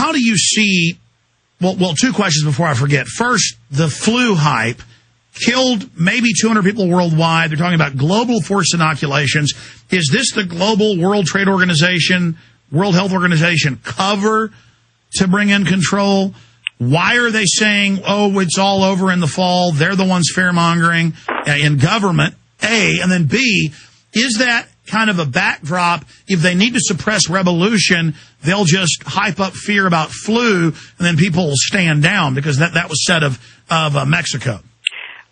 how do you see, well, two questions before I forget. First, the flu hype killed maybe 200 people worldwide. They're talking about global forced inoculations. Is this the global World Trade Organization, World Health Organization cover to bring in control? Why are they saying, oh, it's all over in the fall? They're the ones fear-mongering in government, A. And then B, is that kind of a backdrop? If they need to suppress revolution, they'll just hype up fear about flu, and then people will stand down, because that was said of Mexico.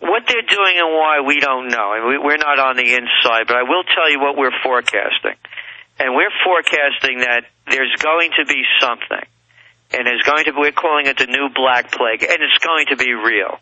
What they're doing and why, we don't know. And we're not on the inside, but I will tell you what we're forecasting. And we're forecasting that there's going to be something. And we're calling it the new black plague, and it's going to be real.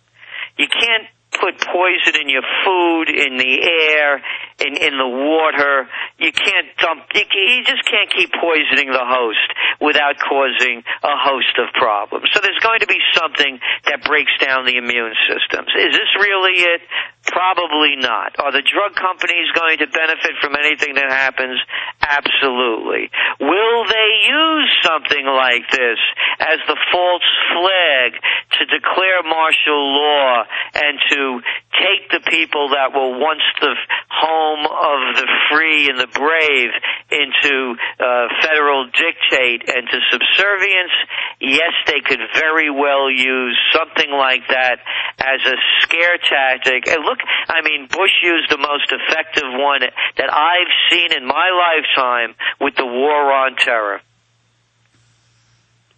You can't put poison in your food, in the air, in the water. You just can't keep poisoning the host without causing a host of problems. So there's going to be something that breaks down the immune systems. Is this really it? Probably not. Are the drug companies going to benefit from anything that happens? Absolutely. Will they use something like this as the false flag to declare martial law and to take the people that were once the home of the free and the brave into federal dictate and to subservience? Yes, they could very well use something like that as a scare tactic. And look, I mean, Bush used the most effective one that I've seen in my lifetime with the war on terror.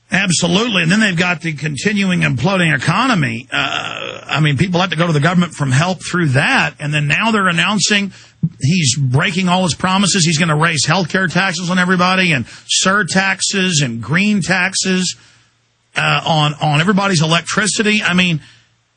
Absolutely. And then they've got the continuing imploding economy. I mean, people have to go to the government for help through that. And then now they're announcing he's breaking all his promises. He's going to raise health care taxes on everybody, and surtaxes and green taxes on everybody's electricity. I mean,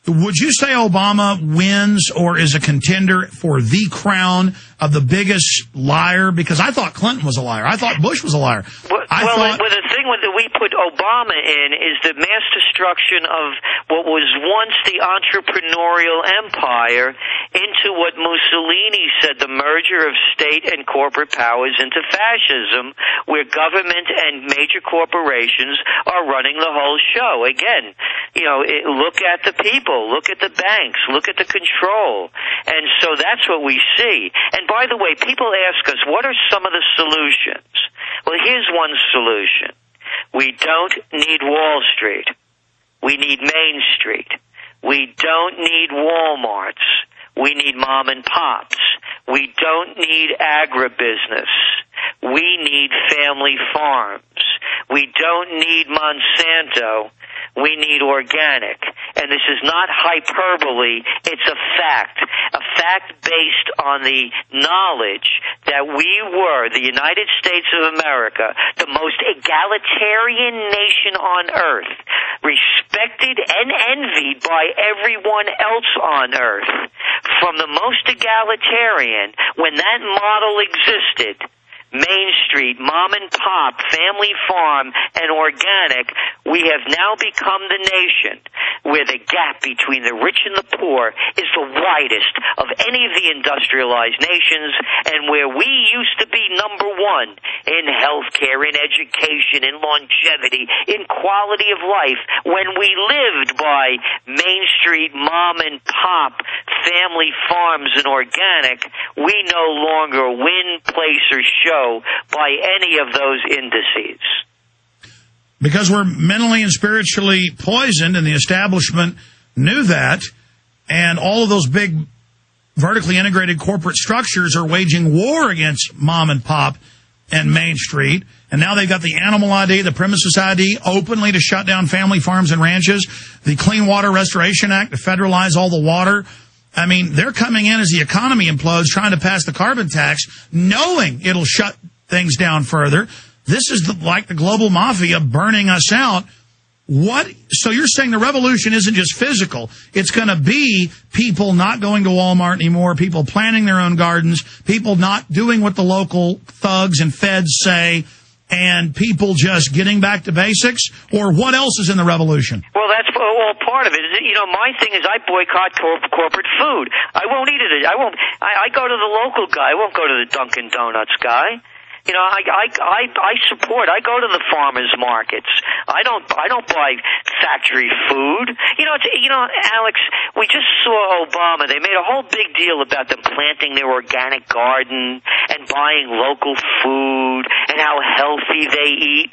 would you say Obama wins or is a contender for the crown of the biggest liar? Because I thought Clinton was a liar. I thought Bush was a liar. Well, the thing that we put Obama in is the mass destruction of what was once the entrepreneurial empire into what Mussolini said, the merger of state and corporate powers into fascism, where government and major corporations are running the whole show. Again, look at the people, look at the banks, look at the control. And so that's what we see. And by the way, people ask us, what are some of the solutions? Well, here's one solution. We don't need Wall Street. We need Main Street. We don't need Walmarts. We need mom and pops. We don't need agribusiness. We need family farms. We don't need Monsanto. We need organic. And this is not hyperbole. It's a fact based on the knowledge that we were, the United States of America, the most egalitarian nation on earth, respected and envied by everyone else on earth. From the most egalitarian, when that model existed, Main Street, mom and pop, family farm, and organic, we have now become the nation where the gap between the rich and the poor is the widest of any of the industrialized nations, and where we used to be number one in healthcare, in education, in longevity, in quality of life, when we lived by Main Street, mom and pop, family farms, and organic, we no longer win, place, or show by any of those indices. Because we're mentally and spiritually poisoned, and the establishment knew that, and all of those big vertically integrated corporate structures are waging war against mom and pop and Main Street, and now they've got the Animal ID, the Premises ID, openly to shut down family farms and ranches, the Clean Water Restoration Act to federalize all the water. I mean, they're coming in as the economy implodes, trying to pass the carbon tax, knowing it'll shut things down further. This is like the global mafia burning us out. So you're saying the revolution isn't just physical. It's going to be people not going to Walmart anymore, people planting their own gardens, people not doing what the local thugs and feds say, and people just getting back to basics? Or what else is in the revolution? Well, that's all part of it. My thing is I boycott corporate food. I won't eat it. I go to the local guy. I won't go to the Dunkin' Donuts guy. You know, I support. I go to the farmers markets. I don't buy factory food. You know, Alex, we just saw Obama. They made a whole big deal about them planting their organic garden and buying local food and how healthy they eat.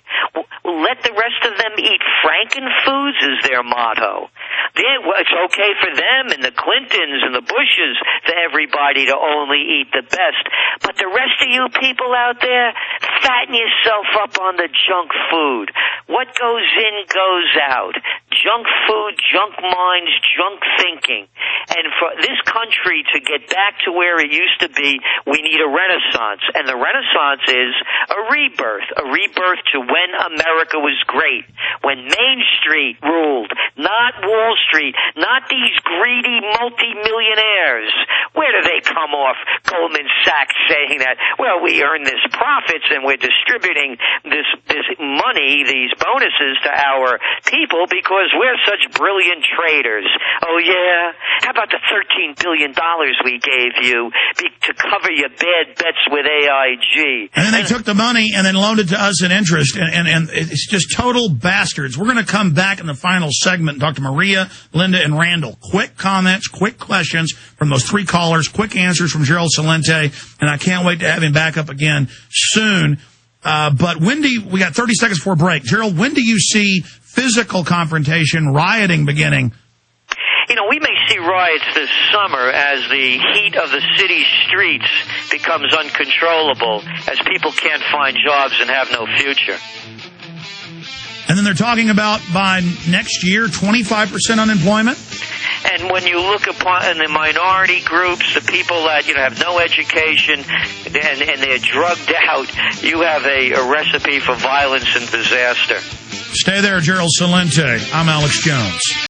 Let the rest of them eat Frankenfoods is their motto. It's okay for them and the Clintons and the Bushes for everybody to only eat the best. But the rest of you people out there, fatten yourself up on the junk food. What goes in goes out. Junk food, junk minds, junk thinking. And for this country to get back to where it used to be, we need a renaissance. And the renaissance is a rebirth to when America was great, when Main Street ruled, not Wall Street, not these greedy multimillionaires. Where do they come off? Goldman Sachs saying that, well, we earn this profits and we're distributing this money, these bonuses to our people because we're such brilliant traders. Oh, yeah? How about the $13 billion we gave you to cover your bad bets with AIG? And then they took the money and then loaned it to us in interest, and it's just total bastards. We're going to come back in the final segment and talk to Maria, Linda, and Randall. Quick comments, quick questions from those three callers, quick answers from Gerald Celente, and I can't wait to have him back up again soon. But we got 30 seconds before break. Gerald, when do you see physical confrontation, rioting beginning? You know, we may see riots this summer as the heat of the city streets becomes uncontrollable, as people can't find jobs and have no future. And then they're talking about by next year, 25% unemployment? And when you look upon the minority groups, the people that have no education and they're drugged out, you have a recipe for violence and disaster. Stay there, Gerald Celente. I'm Alex Jones.